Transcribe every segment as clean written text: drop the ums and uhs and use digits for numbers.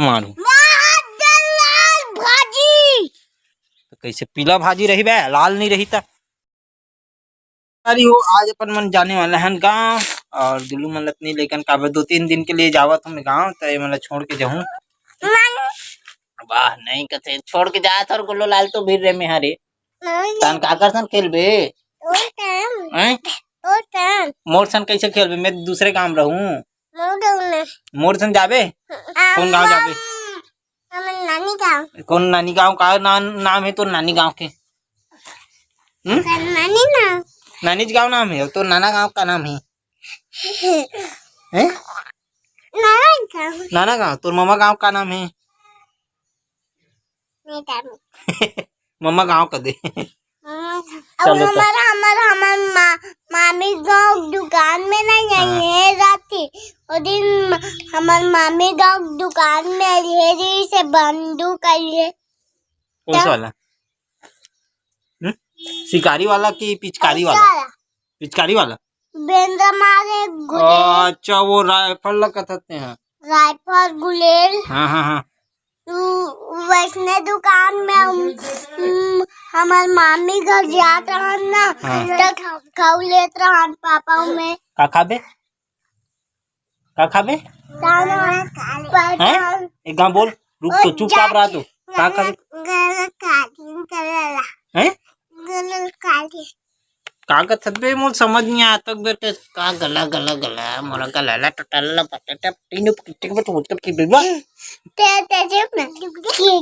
मारू भाजी तो कैसे पीला भाजी रही बे, लाल नहीं रही था। अरे हो आज अपन मन जाने वाला है गाँव और दुल्लू मन नहीं लेकिन काबे 2-3 दिन के लिए जावत हूँ गाँव, तो ये मतलब छोड़ के जाऊँ। वाह नहीं कथे छोड़ के जात और गुल्लो लाल तो भीड़ रे में हरे तन का कर सन खेल बे मोर सन कैसे खेल बे, मैं दूसरे काम रहूं मोर सन जाबे। कौन गाँव जाबे? नानी गाँव। कौन नानी गाँव का नाम है तो नानी गाँव के? नानी ना नानी गाँव नाम है तो नाना गाँव का नाम है? नाना गाँव तो मामा गाँव का नाम है? मम्मा गाँव का दे। चलो हमारा मामी गाँव दुकान में नहीं आई है राती और दिन हमार मामी गाँव दुकान में ढेरी से बंदूक आई है। कौन सा वाला? शिकारी वाला की पिचकारी वाला? पिचकारी वाला बेंद्र मारे गुलेल। अच्छा वो राइफल लगाते हैं। राइफल गुलेल। हाँ हाँ हाँ वैसने दुकान में हमार मामी घर जात रहन ना तो खाऊ लेत रहन पापा में। का खाबे एक गाँव बोल रुक तो चुपचाप रहा तू का खाबे का कथत बे मोर समझ नहीं आता बेटे का गला गला गला मोरा गला ला टटला पटटा तीनों किटके में तो की बेबा तेजे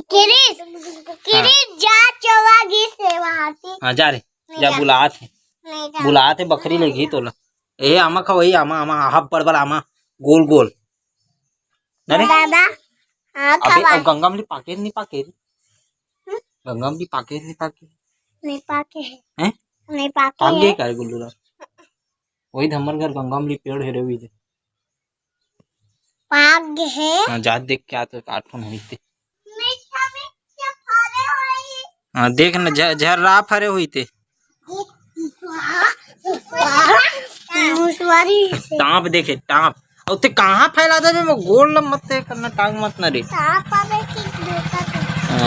किरिस जा चवागी से वहां से। हां जा रे जा बुलाते बकरी लेगी तोला ए आमा खा वही आमा आमा हाफ बड़ आमा गोल गोल नरे दादा। हां अबे खा अब गंगा में पाके नहीं पाके गंगा में पाके नहीं पाके हैं नहीं पाके आगे का गुल्लू ला वही धमर घर गंगा में पेड़ हेरे हुई थे पाग है। हां जा देख क्या तो काटून हुई थे हां देख ना झर्रा फरे हुई थे टाँप देखे टाँप और ते कहाँ फैला दे मैं गोल मत करना टांग मत ना रे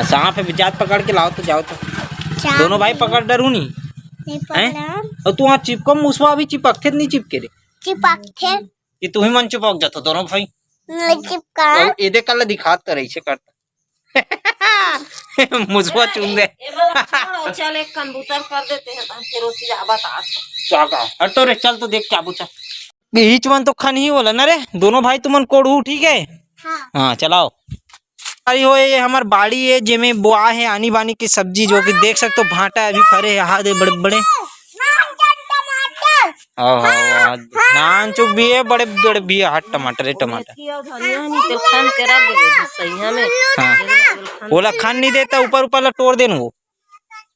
सांप है जात पकड़ के लाओ तो जाओ तो दोनों भाई पकड़ डरू नहीं और तू वहाँ चिपको मुसवा भी चिपकते नहीं चिपके रे चिपकते ये तू ही मन चिपक जाता दोनों भाई चिपका ये देख कल दिखात कर रही करता मुसवा चुन दे चल एक कबूतर कर देते हैं फिर उसी जाबा हटो रे चल तो देख क्या पूछा हिच मन तो खन ही बोला ना रे दोनों भाई तुमन कोड़ू ठीक है। हाँ चलाओ अरे हो ये हमार बाड़ी है जेमे बोआ है आनी बानी की सब्जी जो कि देख सकते हो भाटा अभी फरे यहाँ दे बड़े बड़े नान चुक भी है बड़े बड़े भी है टमाटर है टमाटर हाँ बोला खान नहीं देता ऊपर ऊपर ला तोड़ देन वो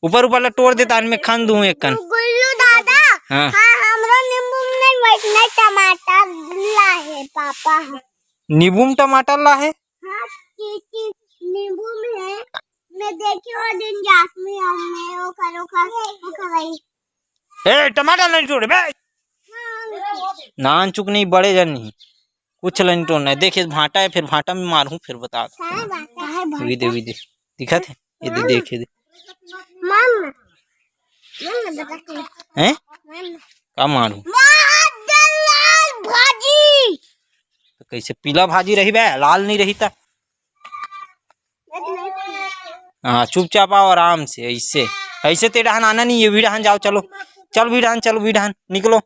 ऊपर ऊपर ला तोड़ देता में खान दूं एक कन दादा। हाँ हमरो नींबू में वैसने टमाटर ला है पापा नींबू में टमाटर ला है नींबू में है मैं देखी वो दिन जासमीन में वो करो ए टमाटर नहीं तोड़े बे नान चुक नहीं बड़े जन नहीं कुछ नहीं तोड़ना है देखिए भाटा है फिर भाटा में मारूं फिर बता दे दिखा थे ये दे देखे दे हैं का मारूं भाजी तो कैसे पीला भाजी रही बे लाल नहीं रही था। हाँ चुपचाप आओ आराम से ऐसे ऐसे तेड़ाहन आना नहीं है वीडाहन जाओ चलो चल वीडाहन चलो वीडाहन निकलो।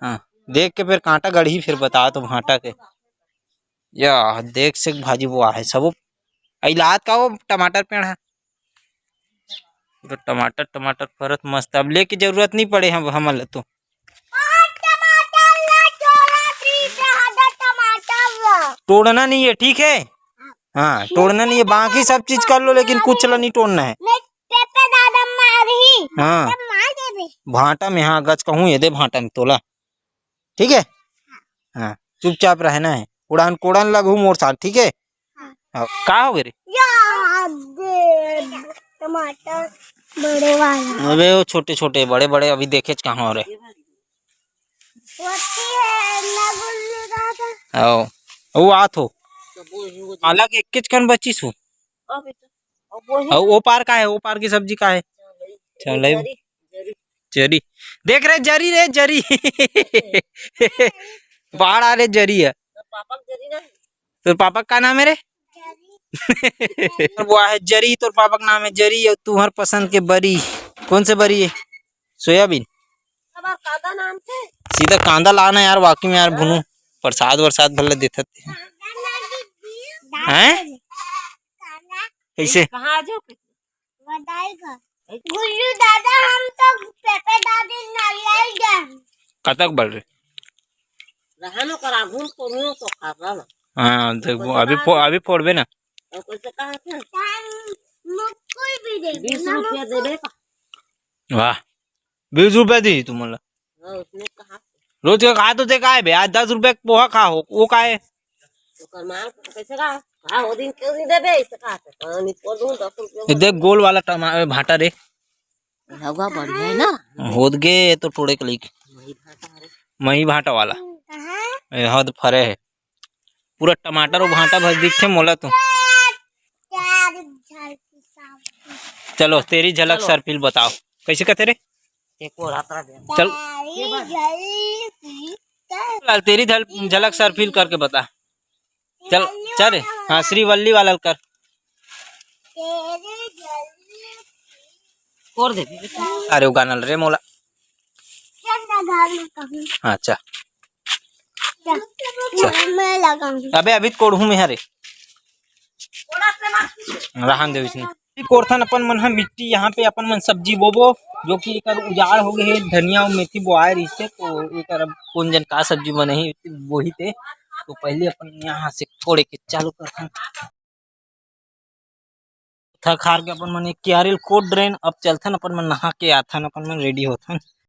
हाँ देख के फिर कांटा गढ़ी फिर बता तो भाटा के या देख से भाजी वो है सब इलाद का वो टमाटर पेड़ है तो टमाटर टमाटर फरत मस्त अब लेके जरूरत नहीं पड़े हम हमल तो तोड़ना नहीं है ठीक है। हाँ तोड़ना नहीं है बाकी सब चीज कर लो लेकिन कुछ नहीं तोड़ना है। हाँ भाटा में हाँ गज कहूँ ये दे भाटा में तोला ठीक है। हाँ चुपचाप रहना है उड़ान कोड़ान लगू मोर साथ ठीक है। का हो गए टमाटर बड़े वाला अबे वो छोटे छोटे बड़े बड़े अभी देखे कहाँ हो रहे वो आत हो तो वो ही वो अलग एक किच कन बची सु अब बेटा अब वो ही और वो पार का है, वो पार की सब्जी का है चल जरी जरी जरी देख रहे जरी रे जरी बाढ़ आ रहे जरी है तो पापा की जरी नहीं तो पापा का नाम है रे वो है जरी तो पापा का नाम है जरी और तुम्हार पसंद के बरी कौन से बरी है सोयाबीन अब कादा नाम थे सीधा कांदा लाना यार वाकई में यार भुनू प्रसाद वरसाद भले देते हैं कैसे कहाँ आ जाओ बताएगा गुल्लू दादा हम तो पेपे दादी नारियल गए कतक बढ़ रहे रहनो करा घूम तो नो तो खा रहा ना हाँ देखो अभी फोड़बे ना और कैसे कहा थे मुकुल भी दे 20 रुपया देबे का वाह 20 रुपया दी तुम्हाला हाँ उसने कहा रोज का खा तो दे का है बे आज 10 रुपये पोहा खा हो वो का है तो करमाल कैसे कहा हाँ वो दिन क्यों नहीं देबे ऐसे कहा थे पानी को दूं 10 रुपया देख गोल वाला टमाटर भाटा रे हवा बढ़िया है ना होद गे तो टोड़े के लिए वही भाटा रे मही भाटा वाला कहां हद फरे है पूरा टमाटर और भाटा भर दिखते मोला तो चार झाल की साथ चलो तेरी झलक सरफिल बताओ कैसे कहते रे एक और आता दे चल तेरी लाल तेरी झलक सरफिल करके बता चल चल रे हाँ श्रीवल्ली वाला कर और दे बेटा अरे वो गाना रे मोला अच्छा मैं लगाऊंगी अबे अभी कोड़ू में हरे रहन दे इसने कोड़थन अपन मन है मिट्टी यहाँ पे अपन मन सब्जी बोबो जो कि एकर उजाड़ हो गए धनिया और मेथी बोआए रही से तो एकर अब कौन जन का सब्जी बने वही थे तो पहले अपन यहाँ से थोड़े के चालू करथन थक हार के अपन मन एक क्यारिल कोट ड्रेन अब चलथन अपन मन नहा के आथन अपन मन रेडी होथन